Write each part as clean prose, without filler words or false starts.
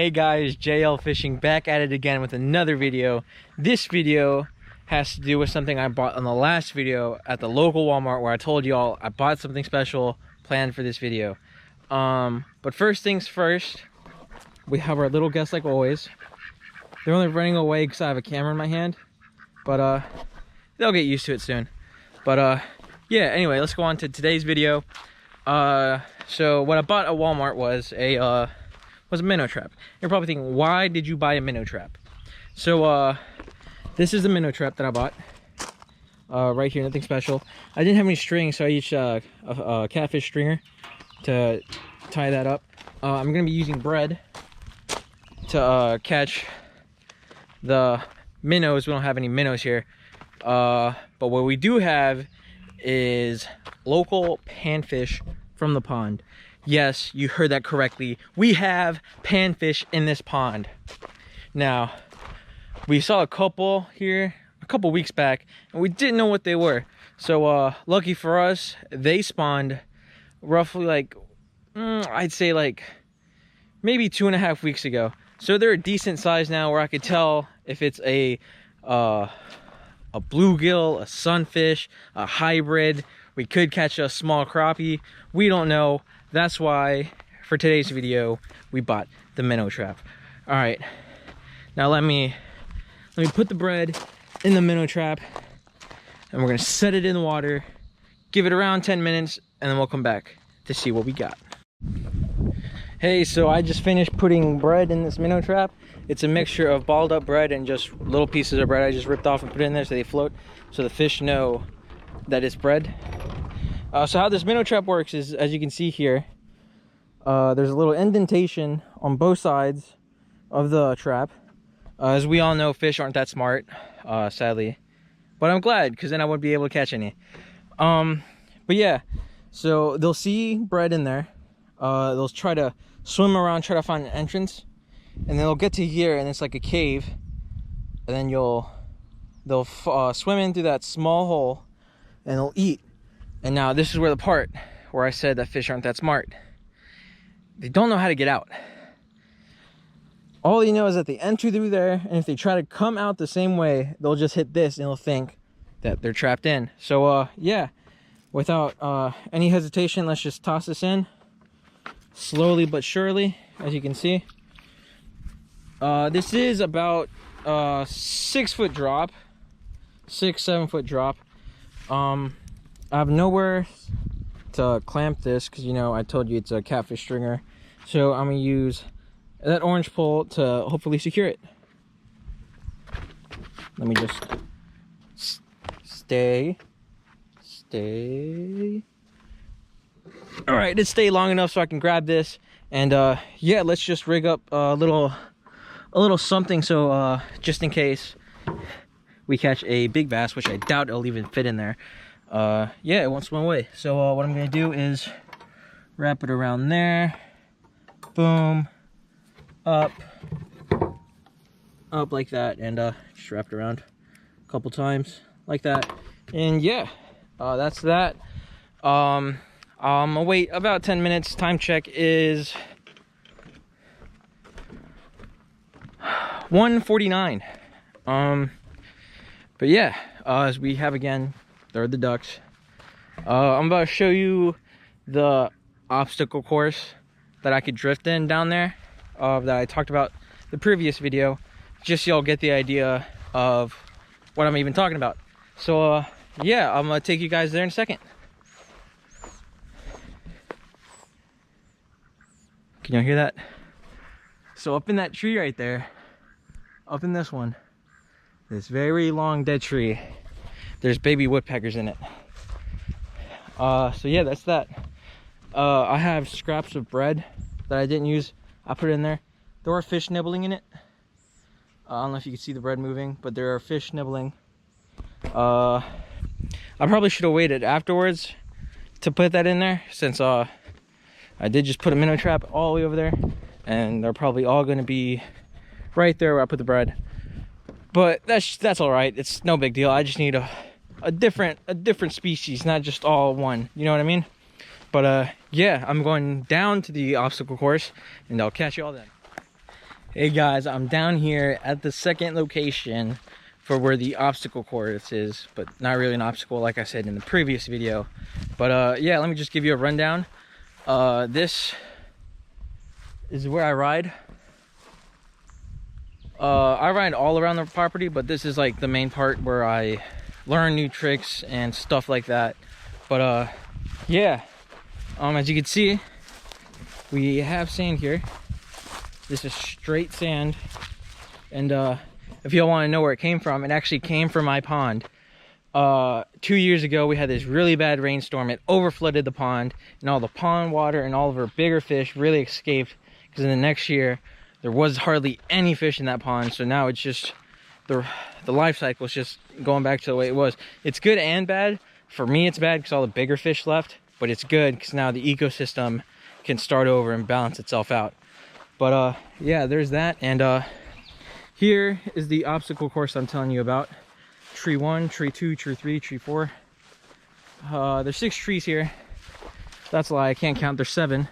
Hey guys, JL Fishing back at it again with another video. This video has to do with something I bought on the last video at the local Walmart, where I told y'all I bought something special planned for this video. But first things first, we have our little guests like always. They're only running away because I have a camera in my hand, but they'll get used to it soon. But yeah, anyway, let's go on to today's video. So what I bought at Walmart was a minnow trap. You're probably thinking, why did you buy a minnow trap? So this is the minnow trap that I bought right here. Nothing special. I didn't have any string, so I used a catfish stringer to tie that up. I'm gonna be using bread to catch the minnows. We don't have any minnows here, but what we do have is local panfish from the pond. Yes, you heard that correctly. We have panfish in this pond. Now, we saw a couple here a couple weeks back, and we didn't know what they were. So, lucky for us, they spawned roughly like, I'd say like maybe 2.5 weeks ago. So they're a decent size now, where I could tell if it's a bluegill, a sunfish, a hybrid. We could catch a small crappie. We don't know. That's why for today's video we bought the minnow trap. All right, now let me put the bread in the minnow trap, and we're gonna set it in the water, give it around 10 minutes, and then we'll come back to see what we got. Hey, so I just finished putting bread in this minnow trap. It's a mixture of balled up bread and just little pieces of bread I just ripped off and put in there so they float, so the fish know that it's bread. So how this minnow trap works is, as you can see here, there's a little indentation on both sides of the trap. As we all know, fish aren't that smart, sadly, but I'm glad, because then I wouldn't be able to catch any. But yeah, so they'll see bread in there. They'll try to swim around, try to find an entrance, and they'll get to here, and it's like a cave, and then they'll swim in through that small hole, and they'll eat. And now this is where the part where I said that fish aren't that smart. They don't know how to get out. All you know is that they enter through there, and if they try to come out the same way, they'll just hit this and they'll think that they're trapped in. So yeah, without any hesitation, let's just toss this in slowly but surely. As you can see, this is about 6-foot drop, 6-7 foot drop. I have nowhere to clamp this, because, you know, I told you it's a catfish stringer. So I'm going to use that orange pole to hopefully secure it. Let me just stay. All right, it stayed long enough so I can grab this. And yeah, let's just rig up a little something, so just in case we catch a big bass, which I doubt it'll even fit in there. Yeah, it won't swim away. So what I'm gonna do is wrap it around there, boom, up like that, and just wrap it around a couple times like that. And yeah, that's that. I'll wait about 10 minutes. Time check is 1:49. But yeah, as we have again, there are the ducks. I'm about to show you the obstacle course that I could drift in down there, that I talked about the previous video, just so y'all get the idea of what I'm even talking about. So yeah, I'm gonna take you guys there in a second. Can y'all hear that? So up in that tree right there, up in this one, this very long dead tree, there's baby woodpeckers in it. So yeah, that's that. I have scraps of bread that I didn't use. I put it in there. There are fish nibbling in it. I don't know if you can see the bread moving, but there are fish nibbling. I probably should have waited afterwards to put that in there, since I did just put a minnow trap all the way over there, and they're probably all going to be right there where I put the bread. But that's all right. It's no big deal. I just need a different species, not just all one. You know what I mean? But yeah, I'm going down to the obstacle course, and I'll catch you all then. Hey guys, I'm down here at the second location for where the obstacle course is, but not really an obstacle like I said in the previous video. But yeah, let me just give you a rundown. This is where I ride. I ride all around the property, but this is like the main part where I learn new tricks and stuff like that. But yeah, as you can see, we have sand here. This is straight sand, and if y'all want to know where it came from, it actually came from my pond. 2 years ago we had this really bad rainstorm. It overflooded the pond, and all the pond water and all of our bigger fish really escaped, because in the next year there was hardly any fish in that pond. So now it's just the life cycle is just going back to the way it was. It's good and bad. For me it's bad because all the bigger fish left, but it's good because now the ecosystem can start over and balance itself out. But yeah, there's that. And here is the obstacle course I'm telling you about. Tree 1, tree 2, tree 3, tree 4. There's 6 trees here. That's a lie, I can't count, there's 7.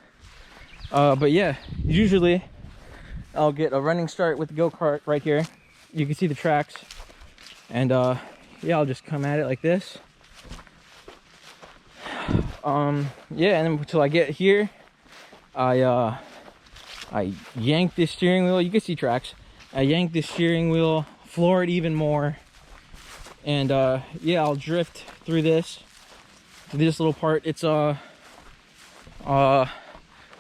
But yeah, usually I'll get a running start with the go-kart right here. You can see the tracks. And yeah, I'll just come at it like this. Yeah, and then until I get here, I yank this steering wheel. You can see tracks. I yank the steering wheel, floor it even more, and yeah, I'll drift through this little part. It's I'm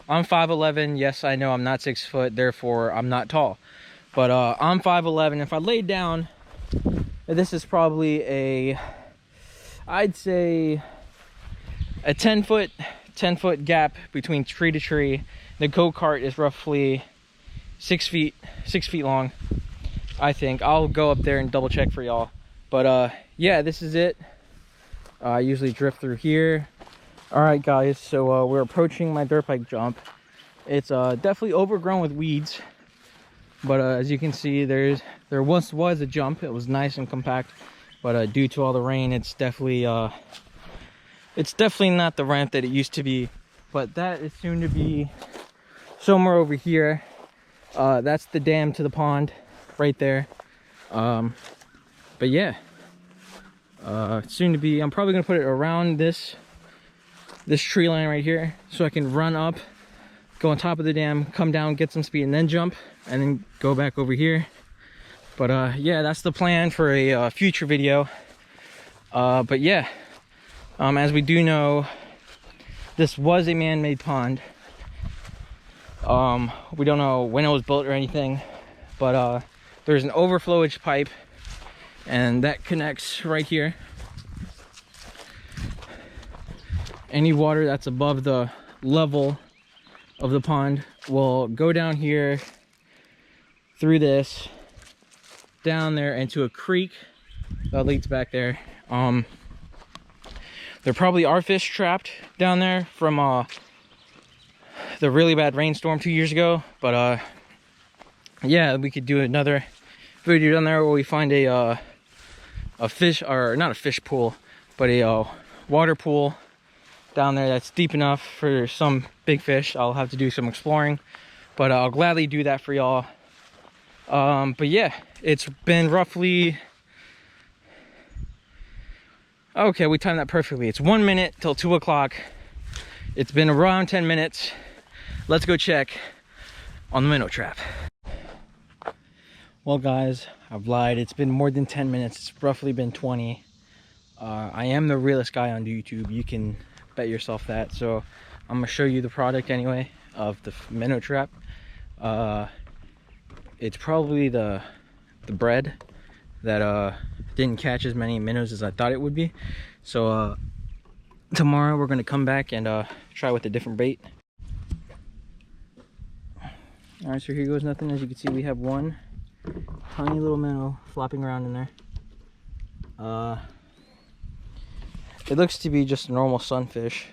5'11". Yes, I know I'm not 6 foot, therefore I'm not tall, but I'm 5'11". If I laid down, this is probably I'd say a 10 foot gap between tree to tree. The go-kart is roughly 6 feet long, I think. I'll go up there and double check for y'all. But yeah, this is it. I usually drift through here. All right guys, so we're approaching my dirt bike jump. It's definitely overgrown with weeds, but as you can see, there once was a jump. It was nice and compact, but due to all the rain, it's definitely not the ramp that it used to be. But that is soon to be somewhere over here. That's the dam to the pond right there. But yeah, soon to be, I'm probably gonna put it around this tree line right here, so I can run up, go on top of the dam, come down, get some speed, and then jump, and then go back over here. But yeah, that's the plan for a future video. But yeah, as we do know, this was a man-made pond. We don't know when it was built or anything, but there's an overflowage pipe, and that connects right here. Any water that's above the level of the pond will go down here, through this, down there into a creek that leads back there. There probably are fish trapped down there from the really bad rainstorm 2 years ago. But yeah, we could do another video down there where we find a fish, or not a fish pool, but a water pool down there that's deep enough for some big fish. I'll have to do some exploring, but I'll gladly do that for y'all. But yeah, it's been roughly, okay, we timed that perfectly. It's 1 minute till 2 o'clock. It's been around 10 minutes. Let's go check on the minnow trap. Well guys, I've lied. It's been more than 10 minutes. It's roughly been 20. I am the realest guy on YouTube. You can bet yourself that. So I'm gonna show you the product anyway of the minnow trap. It's probably the bread that didn't catch as many minnows as I thought it would be. So tomorrow we're gonna come back and try with a different bait. All right, so here goes nothing. As you can see, we have one tiny little minnow flopping around in there. It looks to be just a normal sunfish,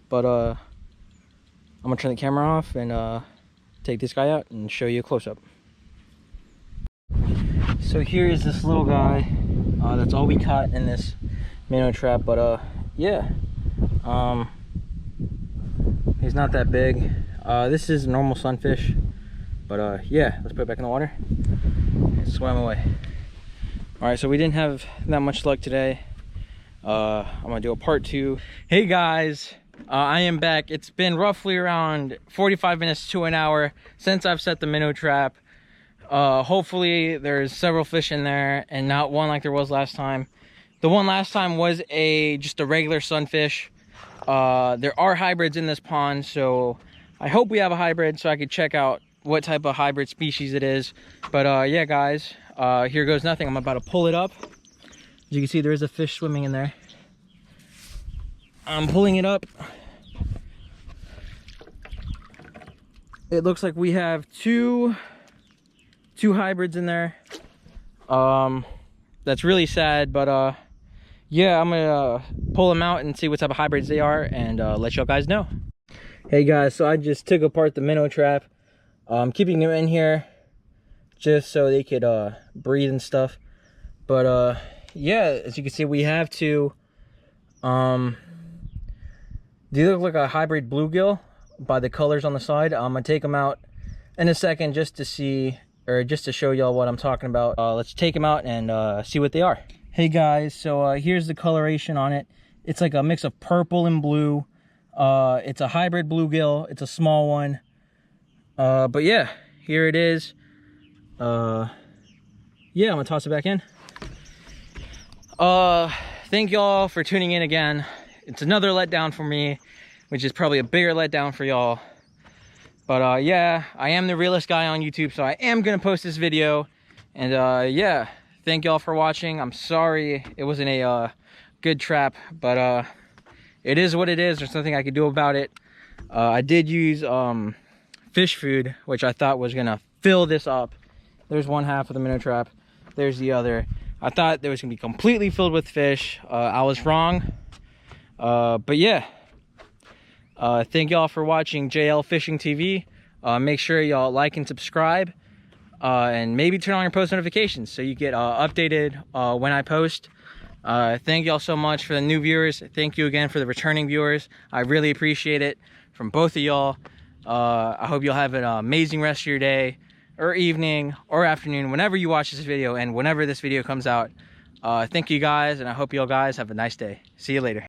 but I'm gonna turn the camera off and take this guy out and show you a close-up. So here is this little guy. That's all we caught in this minnow trap, but yeah, he's not that big. This is normal sunfish. But yeah, let's put it back in the water and swim away. All right, so we didn't have that much luck today. I'm gonna do a part 2. Hey guys, I am back. It's been roughly around 45 minutes to an hour since I've set the minnow trap. Hopefully there's several fish in there and not one like there was last time. The one last time was just a regular sunfish. There are hybrids in this pond, so I hope we have a hybrid so I could check out what type of hybrid species it is. But yeah guys, here goes nothing. I'm about to pull it up. As you can see, there is a fish swimming in there. I'm pulling it up. It looks like we have two hybrids in there. That's really sad, but yeah, I'm gonna pull them out and see what type of hybrids they are and let y'all guys know. Hey guys, so I just took apart the minnow trap. I'm keeping them in here just so they could breathe and stuff. But yeah, as you can see, we have two. These look like a hybrid bluegill by the colors on the side. I'm gonna take them out in a second just to see, or just to show y'all what I'm talking about. Let's take them out and see what they are. Hey guys, so here's the coloration on it. It's like a mix of purple and blue. It's a hybrid bluegill. It's a small one. But yeah, here it is. Yeah, I'm gonna toss it back in. Thank y'all for tuning in again. It's another letdown for me, which is probably a bigger letdown for y'all. But yeah, I am the realest guy on YouTube, so I am gonna post this video. And yeah, thank y'all for watching. I'm sorry it wasn't a good trap, but it is what it is. There's nothing I could do about it. I did use fish food, which I thought was gonna fill this up. There's one half of the minnow trap, there's the other. I thought it was gonna be completely filled with fish. I was wrong. But yeah, thank y'all for watching JL Fishing TV. Make sure y'all like and subscribe, and maybe turn on your post notifications so you get updated when I post. Thank y'all so much for the new viewers. Thank you again for the returning viewers. I really appreciate it from both of y'all. I hope you'll have an amazing rest of your day or evening or afternoon whenever you watch this video and whenever this video comes out. Thank you guys, and I hope y'all guys have a nice day. See you later.